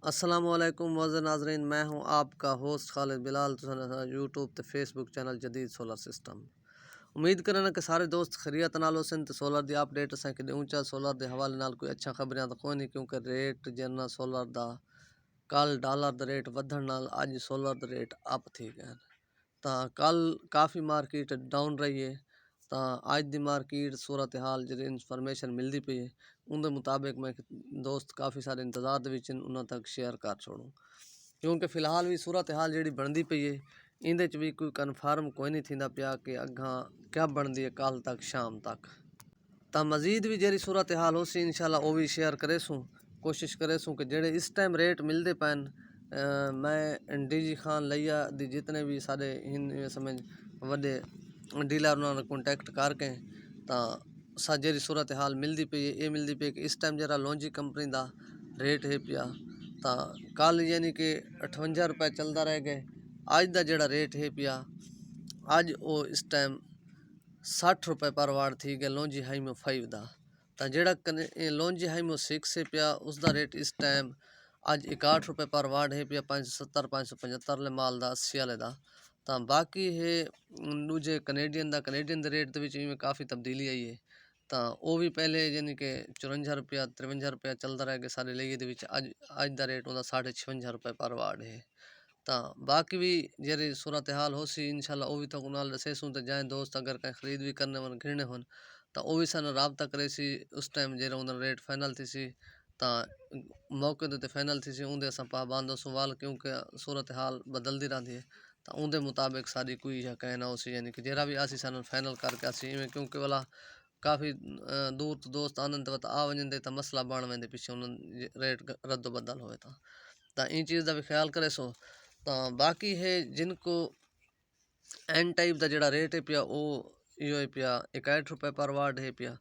अस्सलामुअलैकुम मोअज़्ज़ज़ नाज़रीन, मैं हूं आपका होस्ट खालिद बिलाल। यूट्यूब ते फेसबुक चैनल जदीद सोलर सिस्टम। उम्मीद करना कि सारे दोस्त खैरियत नाल होसन। ते सोलर दी अपडेट असां कि ऊंचा सोलर दे हवाले नाल कोई अच्छा खबरियां तो कोई नहीं, क्योंकि रेट जिन्ना सोलर दा कल डॉलर दा रेट वधण नाल अज सोलर दा रेट अप थी गए। तो कल काफ़ी मार्केट डाउन रही है। तो अज दी मार्केट सूरत हाल जी इन्फॉर्मेशन मिलती पई है, उनके मुताबिक मैं दोस्त काफ़ी सारे इंतजार दे विच उन्होंने तक शेयर कर छोड़ूँ, क्योंकि फिलहाल भी सूरत हाल जी बनती पई है इंदे च भी कोई कन्फर्म कोई नहीं थींदा पिया कि अग्गां क्या बनती है कल तक शाम तक। तो मजीद भी जी सूरत हाल हो सी इंशाल्लाह वो भी शेयर करेसूँ, कोशिश करेसूँ कि जेड़े इस टाइम रेट मिलते पैन। मैं DG खान लिया दी जितने भी सारे समझ वड्डे डीलर उन्होंने कॉन्टैक्ट करके तो जी सूरत हाल मिलती पई है। ये मिलती पई कि इस टाइम जरा लॉन्जी कंपनी का रेट है पिया। तो कल यानी कि 58 रुपये चलता रह गए। अज का जोड़ा रेट है पिया अज वो इस टाइम 60 रुपये पर वाट थी गया लॉन्जी हाइमो 5 का। तो जोड़ा लॉन्जी हाइमो 6 है पिया उसका रेट इस टाइम अज 61 रुपये पर वाट है पिया 570 575 माल का 80 वाले का। तो बाकी है दूजे कनेडियन का रेट में काफ़ी तब्दीली आई है। तो वो भी पहले यानी कि 54 रुपया 53 रुपया चलता रह गया सारे लिए अज अज का रेट उनका 56.5 रुपये पर वाट है। तो बाकी भी जी सूरत हाल हो सी इंशाल्लाह वो भी तो नाल दसेसूँ। तो जाए दोस्त अगर कहीं खरीद भी करने वन घिरने होन तो वो भी सन रबता करे सी उस टाइम जो उन रेट फाइनल थी सी। तो मौके ते फाइनल थी सी उनके अस पाबंद वाल, क्योंकि सूरत हाल बदलती रहती है। तो उनके मुताबिक सारी कोई कहना उसी यानी कि जरा भी आसी सन फाइनल करके आसी इवें, क्योंकि वाला काफ़ी दूर तो दोस्त आनंद वत आ वजन तो मसला बन वेंदे पिछे उन्होंने रेट रद्दो बदल होए तो इन चीज़ का भी ख्याल करे सो। तो बाकी है जिनको एन टाइप का जोड़ा रेट है पिया वो यो है पिया 61 रुपये पर वाट है पिया।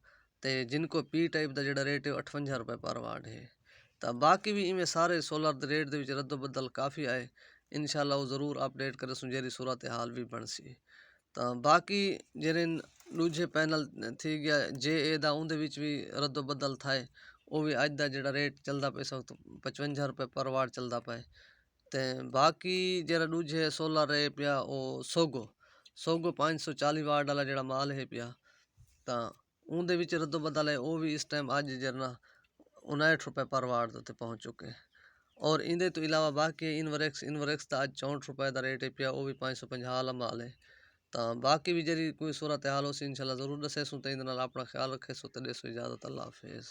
तो जिनको P टाइप का जोड़ा रेट है 58 रुपये पर वाट है। तो बाकी भी इवें सारे सोलर रेट के रद्दो बदल काफ़ी आए। इंशाल्लाह वो ज़रूर अपडेट करे सो जेरी सूरत हाल भी बन सी। तो बाकी जेरे दूजे पैनल थी गया JA दा उनदे विच भी रद्दो बदल थाए। वो भी अज का जोड़ा रेट चलता पे इस वक्त 55 रुपये पर वाट चलता पे। तो बाकी जरा दूजे सोलर है पिया वो सोगो 540 वाट वाला जोड़ा माल है पिया। तो उनदे विच रद्दो बदल है वो भी इस टाइम अज जरना 59 रुपये पर वाट उत्ते पहुँच चुके। और इंदे तो इलावा बाकी इनवरेक्स का अज 64 रुपये का रेट है पिया वो भी 550 वाला माल है। तो बाकी भी जी कोई सूरत हाल हो सी इंशाल्लाह ज़रूर दसेसूँ। तो इन अपना ख्याल रखे सो तो देसो इजाज़त। अल्लाह हाफिज़।